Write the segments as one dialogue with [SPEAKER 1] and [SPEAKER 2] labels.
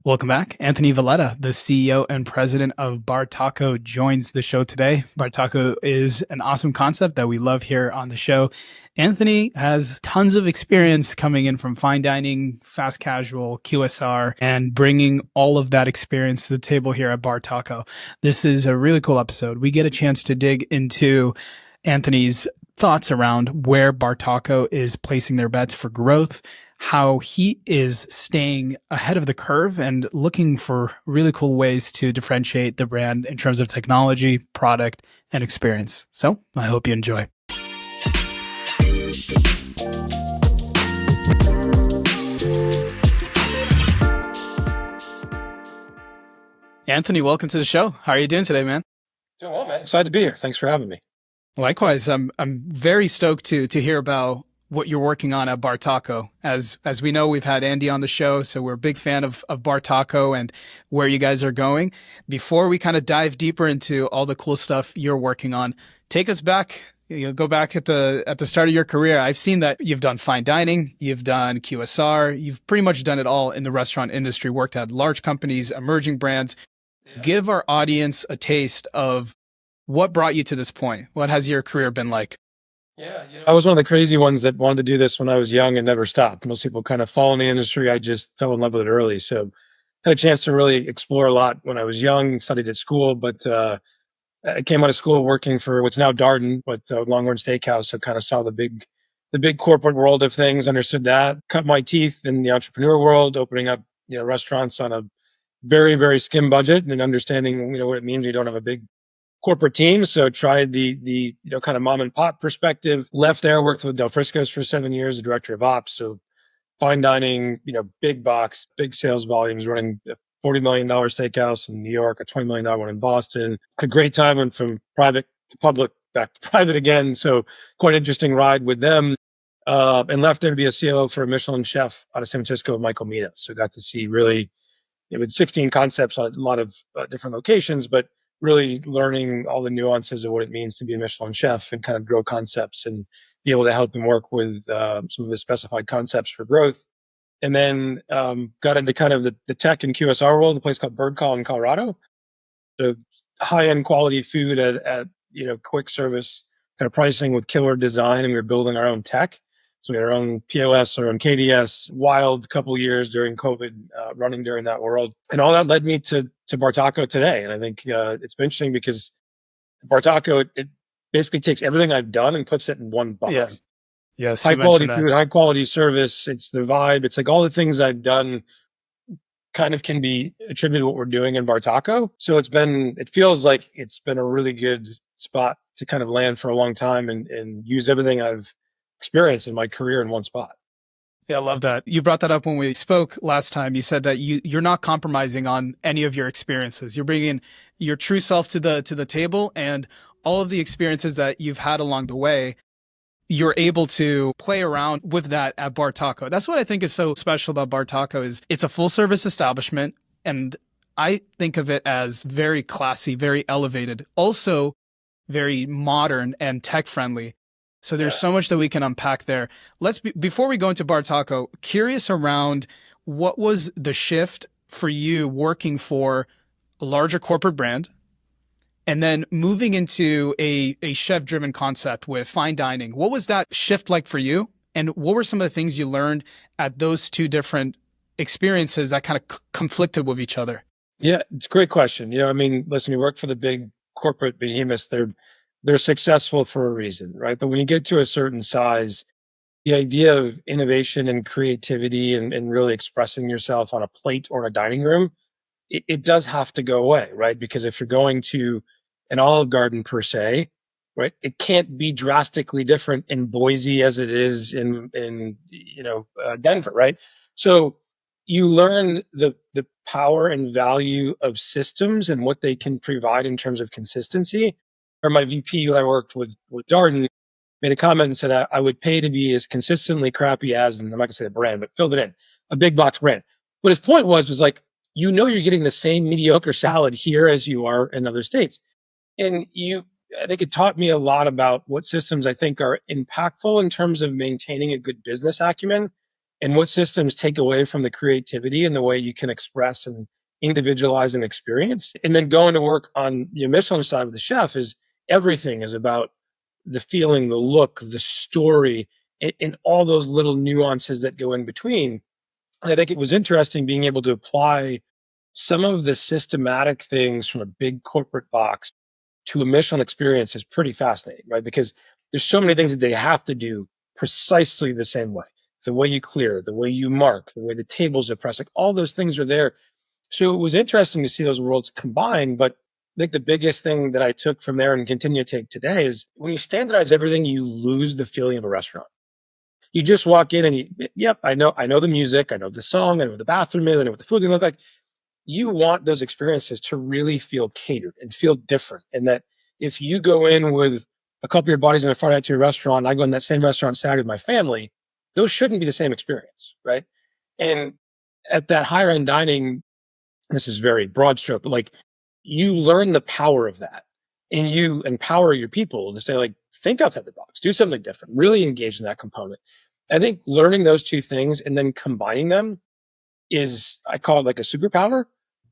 [SPEAKER 1] Welcome back. Anthony Valletta, the CEO and president of Bartaco, joins the show today. Bartaco is an awesome concept that we love here on the show. Anthony has tons of experience coming in from fine dining, fast casual, QSR, and bringing all of that experience to the table here at Bartaco. This is a really cool episode. We get a chance to dig into Anthony's thoughts around where Bartaco is placing their bets for growth, how he is staying ahead of the curve and looking for really cool ways to differentiate the brand in terms of technology, product, and experience. So I hope you enjoy. Anthony, welcome to the show. How are you doing today, man?
[SPEAKER 2] Doing well, man. Excited to be here. Thanks for having me.
[SPEAKER 1] Likewise, I'm very stoked to hear about what you're working on at Bartaco. As we know, we've had Andy on the show, so we're a big fan of Bartaco and where you guys are going. Before we kind of dive deeper into all the cool stuff you're working on, take us back. Go back at the start of your career. I've seen that you've done fine dining, you've done QSR, you've pretty much done it all in the restaurant industry. Worked at large companies, emerging brands. Yeah. Give our audience a taste of what brought you to this point. What has your career been like?
[SPEAKER 2] Yeah, I was one of the crazy ones that wanted to do this when I was young and never stopped. Most people kind of fall in the industry. I just fell in love with it early. So had a chance to really explore a lot when I was young, studied at school, but I came out of school working for what's now Darden, but Longhorn Steakhouse. So kind of saw the big corporate world of things, understood that, cut my teeth in the entrepreneur world, opening up, restaurants on a very, very skim budget and understanding, what it means you don't have a big corporate team. So tried the kind of mom and pop perspective, left there, worked with Del Frisco's for 7 years, the director of ops. So fine dining, big box, big sales volumes, running a $40 million steakhouse in New York, a $20 million one in Boston. Had a great time, went from private to public, back to private again. So quite an interesting ride with them. And left there to be a COO for a Michelin chef out of San Francisco with Michael Mina. So got to see really, with 16 concepts on a lot of different locations, but really learning all the nuances of what it means to be a Michelin chef and kind of grow concepts and be able to help him work with some of the specified concepts for growth. And then got into kind of the tech and QSR world, a place called Bird Call in Colorado. So high-end quality food at quick service kind of pricing with killer design, and we were building our own tech. So we had our own POS, our own KDS, wild couple years during COVID, running during that world. And all that led me to Bartaco today. And I think it's been interesting because Bartaco, it basically takes everything I've done and puts it in one bucket.
[SPEAKER 1] Yeah. Yes.
[SPEAKER 2] High quality food, high quality service. It's the vibe. It's like all the things I've done kind of can be attributed to what we're doing in Bartaco. So it feels like it's been a really good spot to kind of land for a long time and use everything I've experience in my career in one spot.
[SPEAKER 1] Yeah, I love that. You brought that up when we spoke last time. You said that you're not compromising on any of your experiences. You're bringing your true self to the table, and all of the experiences that you've had along the way, you're able to play around with that at Bartaco. That's what I think is so special about Bartaco is it's a full service establishment, and I think of it as very classy, very elevated, also very modern and tech friendly. So there's so much that we can unpack there. Before we go into Bartaco, curious around what was the shift for you working for a larger corporate brand and then moving into a chef-driven concept with fine dining. What was that shift like for you? And what were some of the things you learned at those two different experiences that kind of conflicted with each other?
[SPEAKER 2] Yeah, it's a great question. Listen, we work for the big corporate behemoths. They're successful for a reason, right? But when you get to a certain size, the idea of innovation and creativity and really expressing yourself on a plate or in a dining room, it does have to go away, right? Because if you're going to an Olive Garden per se, right, it can't be drastically different in Boise as it is in Denver, right? So you learn the power and value of systems and what they can provide in terms of consistency. Or my VP who I worked with Darden made a comment and said, I would pay to be as consistently crappy as, and I'm not gonna say the brand, but filled it in, a big box brand. But his point was like, you're getting the same mediocre salad here as you are in other states. And I think it taught me a lot about what systems I think are impactful in terms of maintaining a good business acumen and what systems take away from the creativity and the way you can express and individualize an experience. And then going to work on the Michelin side with the chef is everything is about the feeling, the look, the story, and all those little nuances that go in between. And I think it was interesting being able to apply some of the systematic things from a big corporate box to a Michelin experience is pretty fascinating, right? Because there's so many things that they have to do precisely the same way. The way you clear, the way you mark, the way the tables are pressed, like all those things are there. So it was interesting to see those worlds combine. But I think the biggest thing that I took from there and continue to take today is when you standardize everything, you lose the feeling of a restaurant. You just walk in and yep, I know the music, I know the song, I know what the bathroom is, I know what the food's gonna look like. You want those experiences to really feel catered and feel different. And that if you go in with a couple of your buddies on a Friday night to a restaurant, and I go in that same restaurant Saturday with my family, those shouldn't be the same experience, right? And at that higher end dining, this is very broad stroke, but like you learn the power of that and you empower your people to say, like, think outside the box, do something different, really engage in that component. I think learning those two things and then combining them is, I call it like a superpower,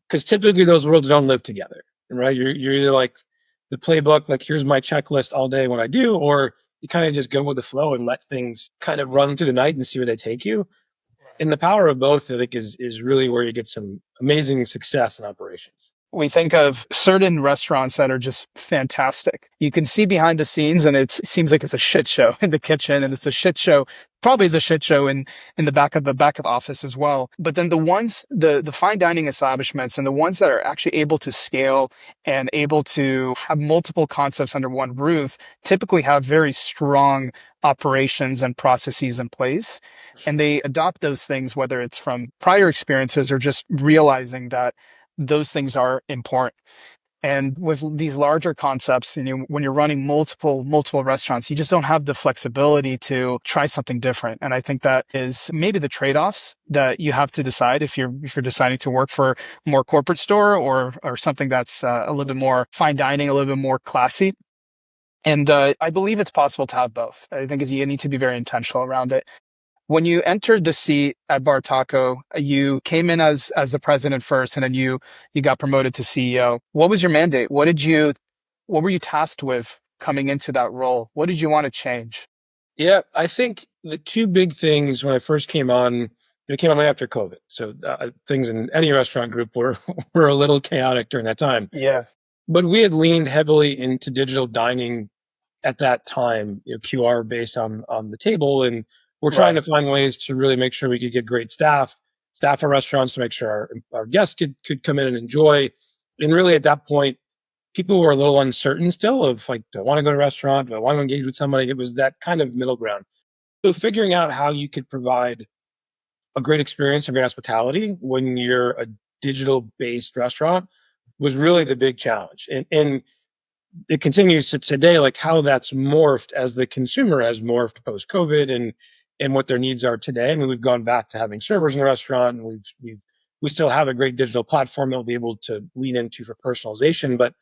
[SPEAKER 2] because typically those worlds don't live together, right? You're either like the playbook, like here's my checklist all day what I do, or you kind of just go with the flow and let things kind of run through the night and see where they take you. And the power of both, I think, is really where you get some amazing success in operations.
[SPEAKER 1] We think of certain restaurants that are just fantastic. You can see behind the scenes and it seems like it's a shit show in the kitchen and it's a shit show, probably is a shit show in the back of office as well. But then the fine dining establishments and the ones that are actually able to scale and able to have multiple concepts under one roof typically have very strong operations and processes in place. And they adopt those things, whether it's from prior experiences or just realizing that those things are important. And with these larger concepts, when you're running multiple restaurants, you just don't have the flexibility to try something different. And I think that is maybe the trade-offs that you have to decide if you're deciding to work for a more corporate store or something that's a little bit more fine dining, a little bit more classy. And I believe it's possible to have both. I think you need to be very intentional around it. When you entered the seat at Bartaco, you came in as the president first, and then you got promoted to CEO. What was your mandate? What were you tasked with coming into that role? What did you want to change?
[SPEAKER 2] Yeah, I think the two big things when I first came on, it came on right after COVID. So things in any restaurant group were were a little chaotic during that time.
[SPEAKER 1] Yeah,
[SPEAKER 2] But we had leaned heavily into digital dining at that time, QR based on the table, and we're trying
[SPEAKER 1] right.
[SPEAKER 2] to find ways to really make sure we could get great staff our restaurants to make sure our guests could come in and enjoy. And really, at that point, people were a little uncertain still of like, do I want to go to a restaurant? Do I want to engage with somebody? It was that kind of middle ground. So figuring out how you could provide a great experience and great hospitality when you're a digital based restaurant was really the big challenge. And it continues to today, like how that's morphed as the consumer has morphed post COVID and what their needs are today. I mean, we've gone back to having servers in the restaurant, and we still have a great digital platform that we'll be able to lean into for personalization, but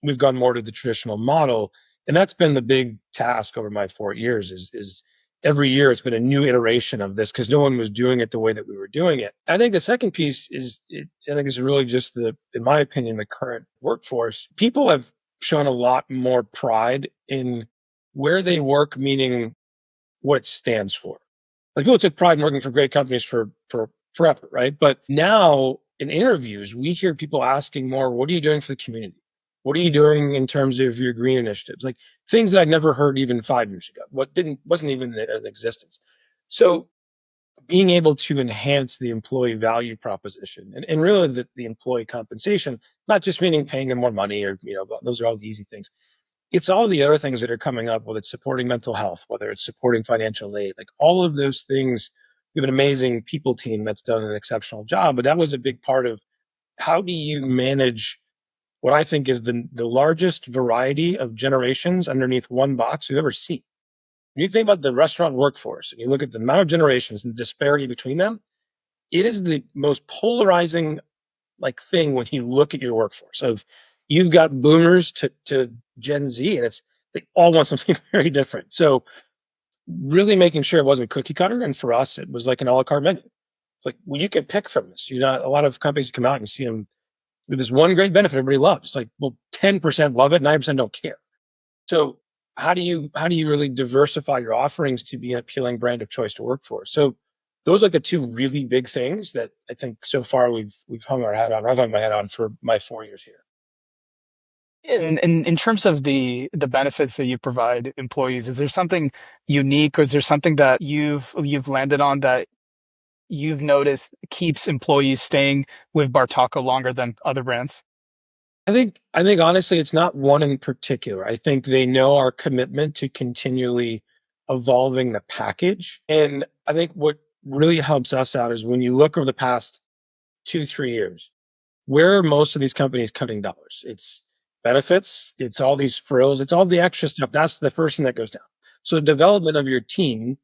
[SPEAKER 2] we've gone more to the traditional model, and that's been the big task over my 4 years. Is every year it's been a new iteration of this because no one was doing it the way that we were doing it. I think the second piece I think is really just in my opinion, the current workforce. People have shown a lot more pride in where they work, meaning what it stands for. Like people took pride in working for great companies for forever, right? But now in interviews, we hear people asking more, what are you doing for the community? What are you doing in terms of your green initiatives? Like things that I'd never heard even 5 years ago. Wasn't even in existence. So being able to enhance the employee value proposition and really the employee compensation, not just meaning paying them more money or, those are all the easy things. It's all the other things that are coming up, whether it's supporting mental health, whether it's supporting financial aid, like all of those things. We have an amazing people team that's done an exceptional job, but that was a big part of how do you manage what I think is the largest variety of generations underneath one box you've ever seen. When you think about the restaurant workforce and you look at the amount of generations and the disparity between them, it is the most polarizing like thing when you look at your workforce. So you've got boomers to Gen Z, and they all want something very different. So really making sure it wasn't cookie cutter. And for us, it was like an a la carte menu. It's like, well, you can pick from this. You know, a lot of companies come out and you see them with this one great benefit everybody loves. It's like, well, 10% love it, 9% don't care. So how do you really diversify your offerings to be an appealing brand of choice to work for? So those are like the two really big things that I think so far we've hung our hat on. I've hung my hat on for my 4 years here.
[SPEAKER 1] In terms of the benefits that you provide employees, is there something unique, or is there something that you've landed on that you've noticed keeps employees staying with Bartaco longer than other brands?
[SPEAKER 2] I think honestly, it's not one in particular. I think they know our commitment to continually evolving the package. And I think what really helps us out is when you look over the past 2, 3 years, where are most of these companies cutting dollars? It's benefits, it's all these frills, it's all the extra stuff. That's the first thing that goes down. So the development of your team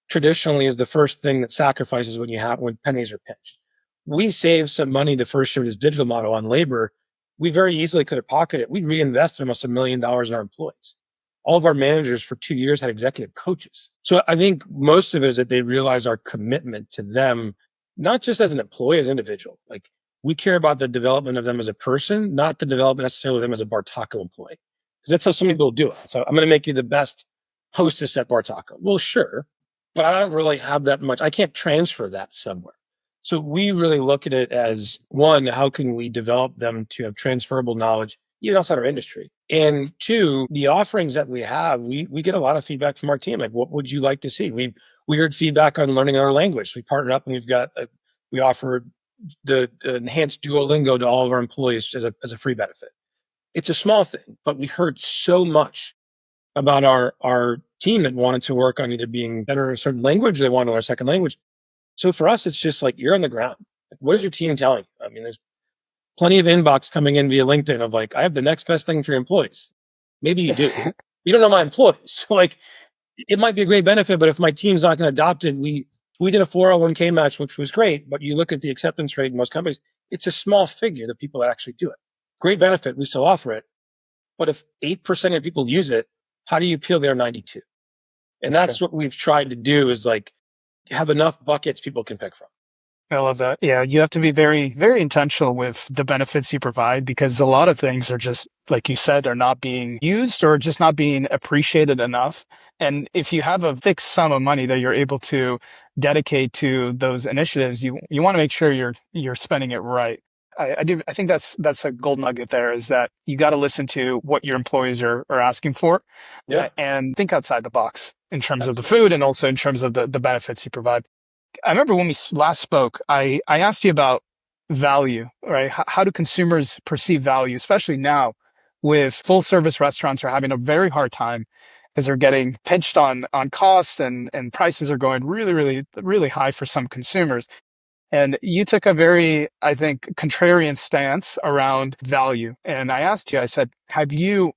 [SPEAKER 2] traditionally is the first thing that sacrifices when pennies are pinched. We saved some money the first year of this digital model on labor. We very easily could have pocketed it. We reinvested almost $1 million in our employees. All of our managers for 2 years had executive coaches. So I think most of it is that they realize our commitment to them, not just as an employee, as an individual. Like, we care about the development of them as a person, not the development necessarily of them as a Bartaco employee. Because that's how some people do it. So I'm going to make you the best hostess at Bartaco. Well, sure, but I don't really have that much. I can't transfer that somewhere. So we really look at it as, one, how can we develop them to have transferable knowledge even outside our industry? And two, the offerings that we have, we get a lot of feedback from our team. Like, what would you like to see? We heard feedback on learning our language. So we partnered up and we offer the enhanced Duolingo to all of our employees as a free benefit. It's a small thing, but we heard so much about our team that wanted to work on either being better at a certain language, they wanted to learn a second language. So for us, it's just like, you're on the ground. Like, what is your team telling you? I mean, there's plenty of inbox coming in via LinkedIn of like, I have the next best thing for your employees. Maybe you do. You don't know my employees. So like, it might be a great benefit, but if my team's not going to adopt it, we did a 401k match, which was great, but you look at the acceptance rate in most companies, it's a small figure, the people that actually do it. Great benefit, we still offer it. But if 8% of people use it, how do you appeal their 92? And
[SPEAKER 1] Sure.
[SPEAKER 2] that's what we've tried to do, is like, have enough buckets people can pick from.
[SPEAKER 1] I love that. Yeah, you have to be very, very intentional with the benefits you provide, because a lot of things are just, like you said, are not being used or just not being appreciated enough. And if you have a fixed sum of money that you're able to dedicate to those initiatives, you want to make sure you're spending it right. I think that's a gold nugget there, is that you got to listen to what your employees are asking for,
[SPEAKER 2] Yeah,
[SPEAKER 1] and think outside the box in terms of the
[SPEAKER 2] absolutely.
[SPEAKER 1] food and also in terms of the benefits you provide. I remember when we last spoke, I asked you about value, right? How do consumers perceive value, especially now with full service restaurants are having a very hard time because they're getting pinched on costs, and prices are going really, really, really high for some consumers. And you took a very, I think, contrarian stance around value. And I asked you, I said, have you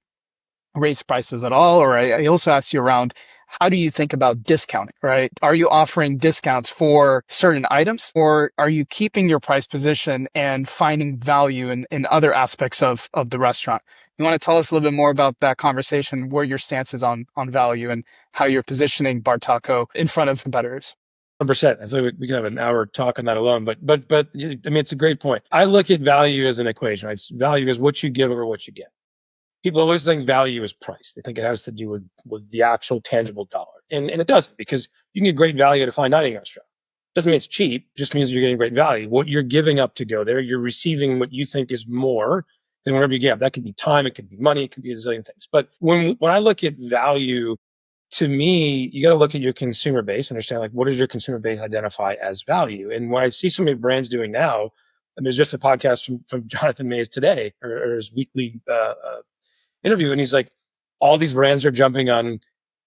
[SPEAKER 1] raise prices at all? Or I also asked you around, how do you think about discounting, right? Are you offering discounts for certain items, or are you keeping your price position and finding value in other aspects of the restaurant? You want to tell us a little bit more about that conversation, where your stance is on value and how you're positioning Bartaco in front of competitors?
[SPEAKER 2] 100%. I feel like we can have an hour talk on that alone, but I mean, it's a great point. I look at value as an equation, right? Value is what you give over what you get. People always think value is price. They think it has to do with the actual tangible dollar. And it doesn't, because you can get great value at a fine dining restaurant. Doesn't mean it's cheap, just means you're getting great value. What you're giving up to go there, you're receiving what you think is more than whatever you give. That could be time, it could be money, it could be a zillion things. But when I look at value, to me, you got to look at your consumer base, understand like, what does your consumer base identify as value? And what I see so many brands doing now, and there's just a podcast from Jonathan Mays today, or his weekly interview, and he's like, all these brands are jumping on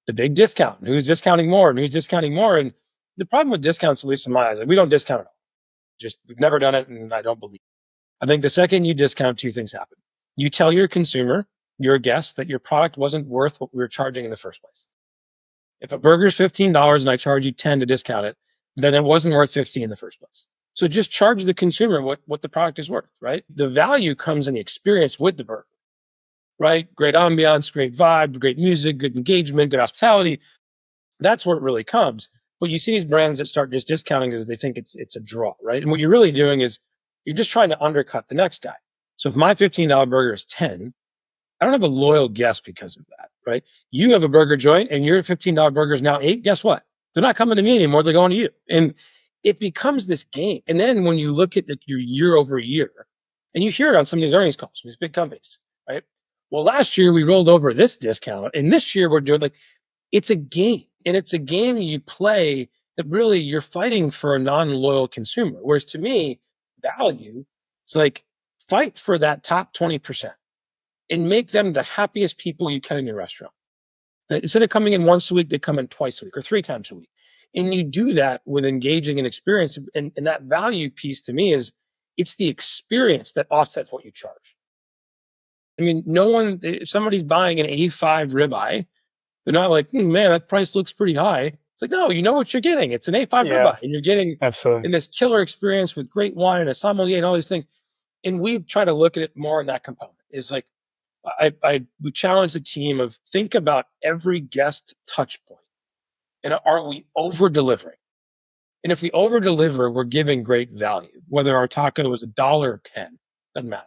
[SPEAKER 2] the big discount. Who's discounting more and who's discounting more? And the problem with discounts, at least in my eyes, like, we don't discount at all. Just, we've never done it, and I don't believe it. I think the second you discount, two things happen. You tell your consumer, your guest, that your product wasn't worth what we were charging in the first place. If a burger's $15 and I charge you 10 to discount it, then it wasn't worth 15 in the first place. So just charge the consumer what the product is worth, right? The value comes in the experience with the burger, right? Great ambiance, great vibe, great music, good engagement, good hospitality. That's where it really comes. But you see these brands that start just discounting because they think it's a draw, right? And what you're really doing is you're just trying to undercut the next guy. So if my $15 burger is 10, I don't have a loyal guest because of that, right? You have a burger joint and your $15 burger is now 8. Guess what? They're not coming to me anymore. They're going to you. And it becomes this game. And then when you look at your year over year, and you hear it on some of these earnings calls from these big companies, right? Well, last year we rolled over this discount, and this year we're doing like it's a game, and it's a game you play that really you're fighting for a non-loyal consumer. Whereas to me, value, it's like fight for that top 20% and make them the happiest people you can in your restaurant. Instead of coming in once a week, they come in twice a week or 3 times a week. And you do that with engaging and experience. And that value piece to me is it's the experience that offsets what you charge. I mean, no one, if somebody's buying an A5 ribeye, they're not like, man, that price looks pretty high. It's like, no, you know what you're getting. It's an A5
[SPEAKER 1] Yeah,
[SPEAKER 2] ribeye, and you're getting
[SPEAKER 1] absolutely.
[SPEAKER 2] in this killer experience with great wine and a sommelier and all these things. And we try to look at it more in that component. Is like I we challenge the team of think about every guest touch point, and are we over delivering? And if we over deliver, we're giving great value. Whether our taco is $1.10, doesn't matter.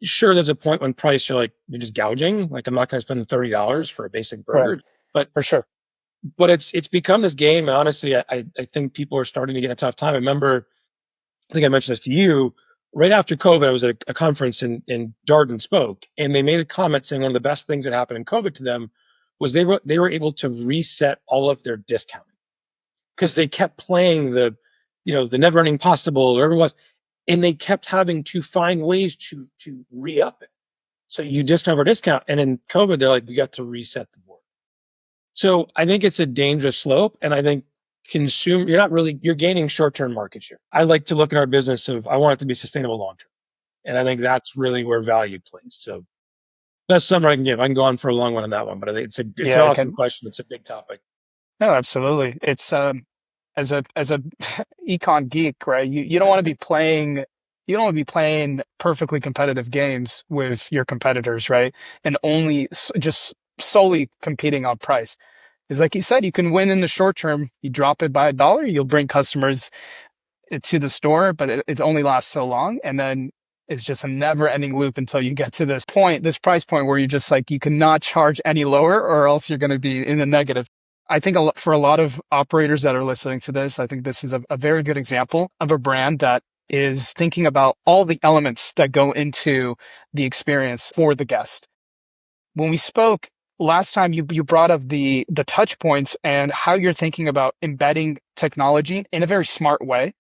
[SPEAKER 2] Sure, there's a point when price you're just gouging. Like I'm not going to spend $30 for a basic
[SPEAKER 1] Right,
[SPEAKER 2] burger, but
[SPEAKER 1] for sure.
[SPEAKER 2] it's become this game. And honestly, I think people are starting to get a tough time. I remember, I think I mentioned this to you. Right after COVID, I was at a conference in Darden spoke, and they made a comment saying one of the best things that happened in COVID to them was they were able to reset all of their discounting because they kept playing the never ending possible or whatever it was, and they kept having to find ways to re-up it. So you discount or discount, and in COVID, they're like, we got to reset the board. So I think it's a dangerous slope, and I think you're gaining short-term market share. I like to look at our business of I want it to be sustainable long-term, and I think that's really where value plays. So best summary I can give. I can go on for a long one on that one, but I think it's an
[SPEAKER 1] Yeah, I
[SPEAKER 2] awesome
[SPEAKER 1] can.
[SPEAKER 2] question. It's a big topic.
[SPEAKER 1] No, absolutely. It's as a econ geek, right? You don't want to be playing you don't want to be playing perfectly competitive games with your competitors, right? And only just solely competing on price. Is like you said, you can win in the short term. You drop it by $1, you'll bring customers to the store, but it only lasts so long. And then it's just a never ending loop until you get to this point, this price point where you just like, you cannot charge any lower or else you're going to be in the negative. I think for a lot of operators that are listening to this, I think this is a very good example of a brand that is thinking about all the elements that go into the experience for the guest. When we spoke last time, you brought up the touch points and how you're thinking about embedding technology in a very smart way.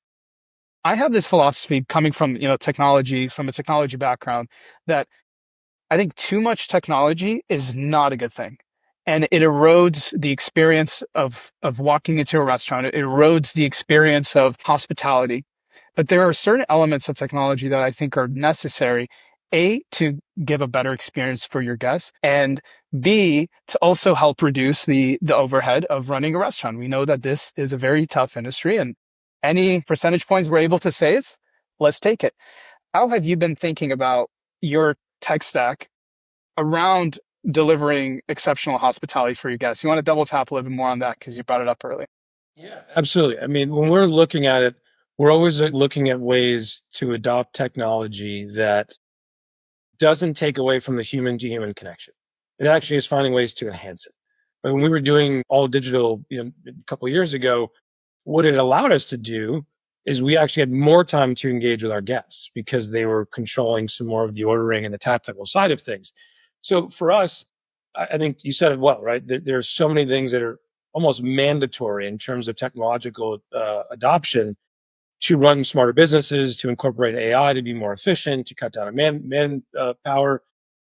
[SPEAKER 1] I have this philosophy coming from, technology, from a technology background, that I think too much technology is not a good thing. And it erodes the experience of walking into a restaurant. It erodes the experience of hospitality. But there are certain elements of technology that I think are necessary, A, to give a better experience for your guests, and B, to also help reduce the overhead of running a restaurant. We know that this is a very tough industry, and any percentage points we're able to save, let's take it. How have you been thinking about your tech stack around delivering exceptional hospitality for your guests? You want to double tap a little bit more on that because you brought it up earlier.
[SPEAKER 2] Yeah, absolutely. I mean, when we're looking at it, we're always looking at ways to adopt technology that doesn't take away from the human to human connection. It actually is finding ways to enhance it. But when we were doing all digital, a couple of years ago, what it allowed us to do is we actually had more time to engage with our guests because they were controlling some more of the ordering and the tactical side of things. So for us, I think you said it well, right? There's so many things that are almost mandatory in terms of technological adoption to run smarter businesses, to incorporate AI to be more efficient, to cut down on man power.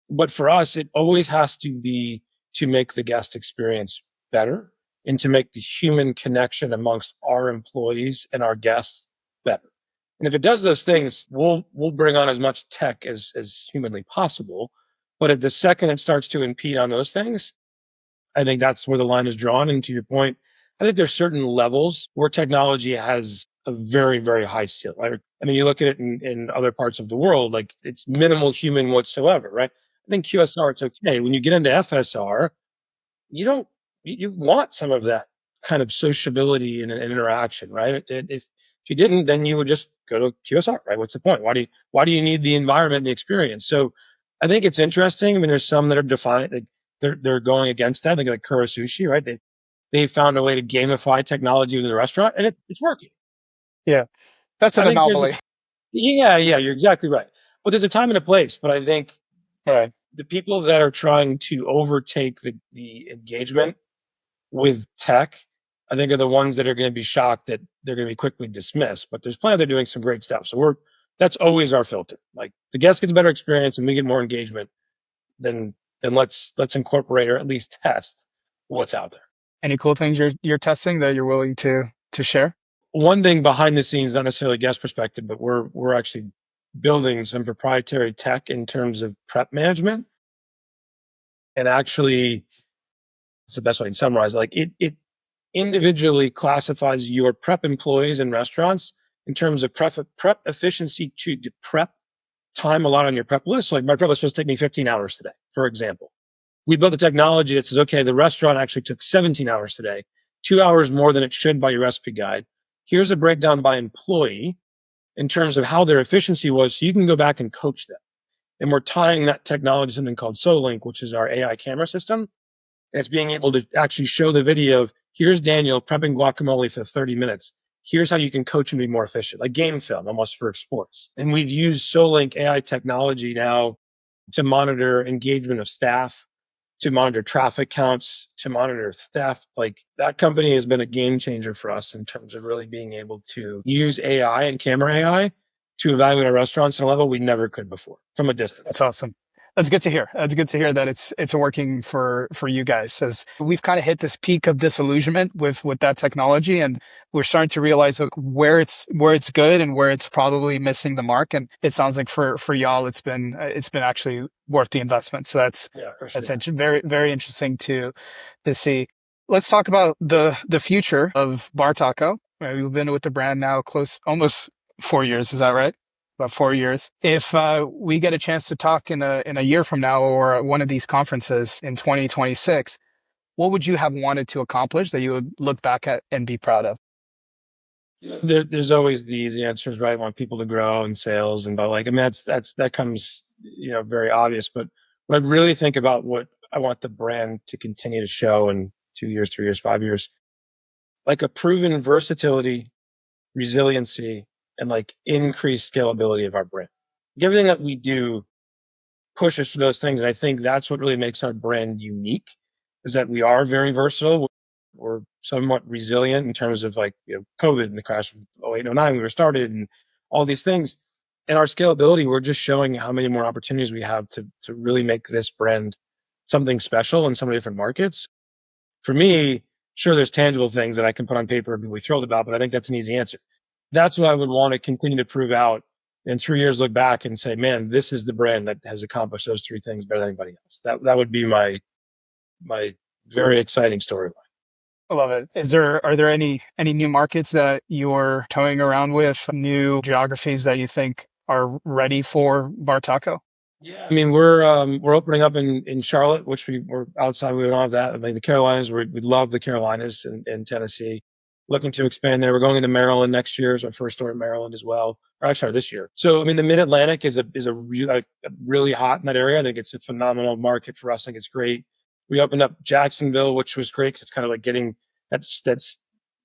[SPEAKER 2] But for us, it always has to be to make the guest experience better and to make the human connection amongst our employees and our guests better. And if it does those things, we'll bring on as much tech as humanly possible. But at the second it starts to impede on those things, I think that's where the line is drawn. And to your point, I think there's certain levels where technology has a very, very high ceiling. Right? I mean, you look at it in other parts of the world, like it's minimal human whatsoever, right? I think QSR, it's okay. When you get into FSR, you don't, you want some of that kind of sociability and interaction, right? If you didn't, then you would just go to QSR, right? What's the point? Why do you need the environment and the experience? So I think it's interesting. I mean, there's some that are defined, like they're going against that. Like Kura Sushi, right? They found a way to gamify technology within the restaurant, and it's working.
[SPEAKER 1] Yeah, that's an
[SPEAKER 2] I think there's a
[SPEAKER 1] anomaly.
[SPEAKER 2] yeah, you're exactly right. But there's a time and a place. But I think
[SPEAKER 1] Right.
[SPEAKER 2] the people that are trying to overtake the engagement with tech, I think are the ones that are going to be shocked that they're going to be quickly dismissed. But there's plenty that are doing some great stuff. So that's always our filter. Like the guest gets a better experience and we get more engagement, then let's incorporate or at least test what's out there.
[SPEAKER 1] Any cool things you're testing that you're willing to share?
[SPEAKER 2] One thing behind the scenes, not necessarily guest perspective, but we're actually building some proprietary tech in terms of prep management. And actually, it's the best way to summarize it. Like it individually classifies your prep employees in restaurants in terms of prep efficiency to the prep time a lot on your prep list. Like my prep list was supposed to take me 15 hours today, for example. We built a technology that says, okay, the restaurant actually took 17 hours today, 2 hours more than it should by your recipe guide. Here's a breakdown by employee in terms of how their efficiency was, so you can go back and coach them. And we're tying that technology to something called SoLink, which is our AI camera system. And it's being able to actually show the video of here's Daniel prepping guacamole for 30 minutes. Here's how you can coach him to be more efficient, like game film almost for sports. And we've used SoLink AI technology now to monitor engagement of staff, to monitor traffic counts, to monitor theft. Like that company has been a game changer for us in terms of really being able to use AI and camera AI to evaluate our restaurants at a level we never could before from a
[SPEAKER 1] That's
[SPEAKER 2] distance.
[SPEAKER 1] awesome. That's good to hear. That's good to hear that it's working for you guys. As we've kind of hit this peak of disillusionment with that technology, and we're starting to realize like, where it's good and where it's probably missing the mark. And it sounds like for y'all, it's been actually worth the investment. So
[SPEAKER 2] Yeah, for
[SPEAKER 1] that's
[SPEAKER 2] sure.
[SPEAKER 1] very very interesting to see. Let's talk about the future of Bartaco. Right, we've been with the brand now close almost 4 years. Is that right? About 4 years. If we get a chance to talk in a year from now or at one of these conferences in 2026, what would you have wanted to accomplish that you would look back at and be proud of?
[SPEAKER 2] There's always the easy answers, right? I want people to grow in sales and but like I mean that comes very obvious. But when I really think about what I want the brand to continue to show in 2 years, 3 years, 5 years, like a proven versatility, resiliency, and like increased scalability of our brand. Everything that we do pushes for those things. And I think that's what really makes our brand unique is that we are very versatile. We're somewhat resilient in terms of like, COVID and the crash of 08, 09, we were started and all these things. And our scalability, we're just showing how many more opportunities we have to really make this brand something special in so many different markets. For me, sure, there's tangible things that I can put on paper and be really thrilled about, but I think that's an easy answer. That's what I would want to continue to prove out in 3 years, look back and say, man, this is the brand that has accomplished those three things better than anybody else. That would be my very exciting storyline.
[SPEAKER 1] I love it. Are there any new markets that you're toying around with, new geographies that you think are ready for Bartaco?
[SPEAKER 2] Yeah, I mean we're opening up in Charlotte, which we're outside. We don't have that. I mean the Carolinas, we love the Carolinas and Tennessee. Looking to expand there. We're going into Maryland next year. Is our first store in Maryland as well. Or actually this year. So I mean the Mid Atlantic is really hot in that area. I think it's a phenomenal market for us. I think it's great. We opened up Jacksonville, which was great because it's kind of like getting that's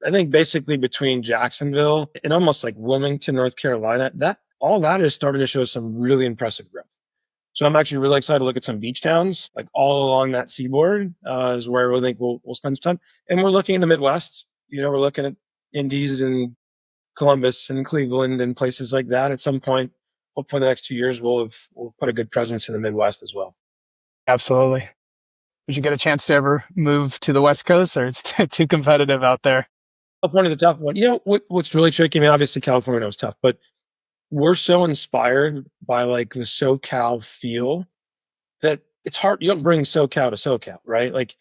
[SPEAKER 2] I think basically between Jacksonville and almost like Wilmington, North Carolina. That all that is starting to show some really impressive growth. So I'm actually really excited to look at some beach towns, like all along that seaboard, is where we think we'll spend some time. And we're looking in the Midwest. We're looking at Indies and Columbus and Cleveland and places like that. At some point, hopefully, in the next 2 years, we'll put a good presence in the Midwest as well.
[SPEAKER 1] Absolutely. Would you get a chance to ever move to the West Coast, or it's too competitive out there?
[SPEAKER 2] California's a tough one. What's really tricky? I mean, obviously California was tough, but we're so inspired by like the SoCal feel that it's hard. You don't bring SoCal to SoCal, right? Like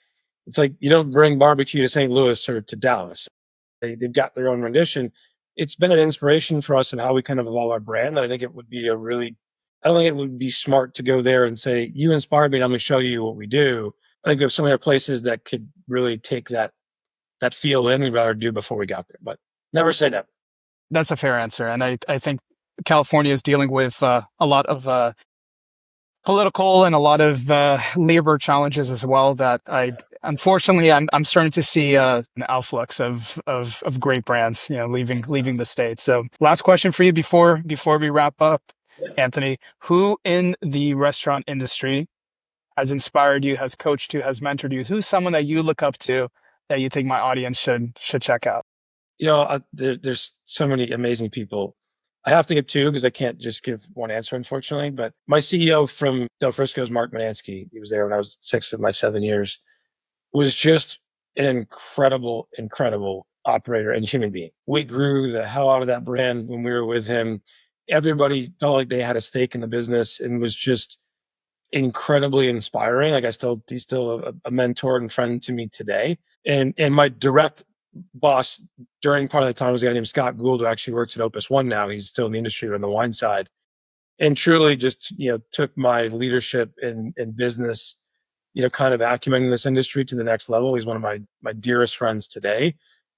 [SPEAKER 2] it's like you don't bring barbecue to St. Louis or to Dallas. They've got their own rendition. It's been an inspiration for us in how we kind of evolve our brand. And I think it would be I don't think it would be smart to go there and say, you inspired me. I'm going to show you what we do. I think we have so many other places that could really take that that feel in, we'd rather do before we got there. But never say never.
[SPEAKER 1] That's a fair answer. And I think California is dealing with a lot of political and a lot of labor challenges as well that unfortunately I'm starting to see an outflux of great brands, leaving the state. So last question for you before we wrap up, Anthony, who in the restaurant industry has inspired you, has coached you, has mentored you? Who's someone that you look up to that you think my audience should check out?
[SPEAKER 2] There's so many amazing people. I have to give two because I can't just give one answer, unfortunately. But my CEO from Del Frisco's, Mark Manansky, he was there when I was 6 of my 7 years, was just an incredible, incredible operator and human being. We grew the hell out of that brand when we were with him. Everybody felt like they had a stake in the business and was just incredibly inspiring. Like he's still a mentor and friend to me today. And my direct boss during part of that time was a guy named Scott Gould, who actually works at Opus One now. He's still in the industry on the wine side, and truly just took my leadership in business, kind of acumen in this industry to the next level. He's one of my dearest friends today.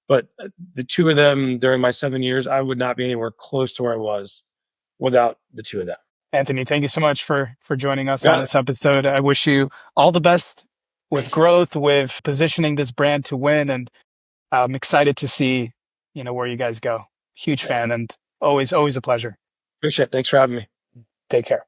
[SPEAKER 2] But the two of them during my 7 years, I would not be anywhere close to where I was without the two of them.
[SPEAKER 1] Anthony, thank you so much for joining us on
[SPEAKER 2] Got it.
[SPEAKER 1] this episode. I wish you all the best with
[SPEAKER 2] Thank you.
[SPEAKER 1] growth, with positioning this brand to win, and I'm excited to see, where you guys go. Huge
[SPEAKER 2] Thank you.
[SPEAKER 1] fan, and always a pleasure.
[SPEAKER 2] Appreciate it. Thanks for having me.
[SPEAKER 1] Take care.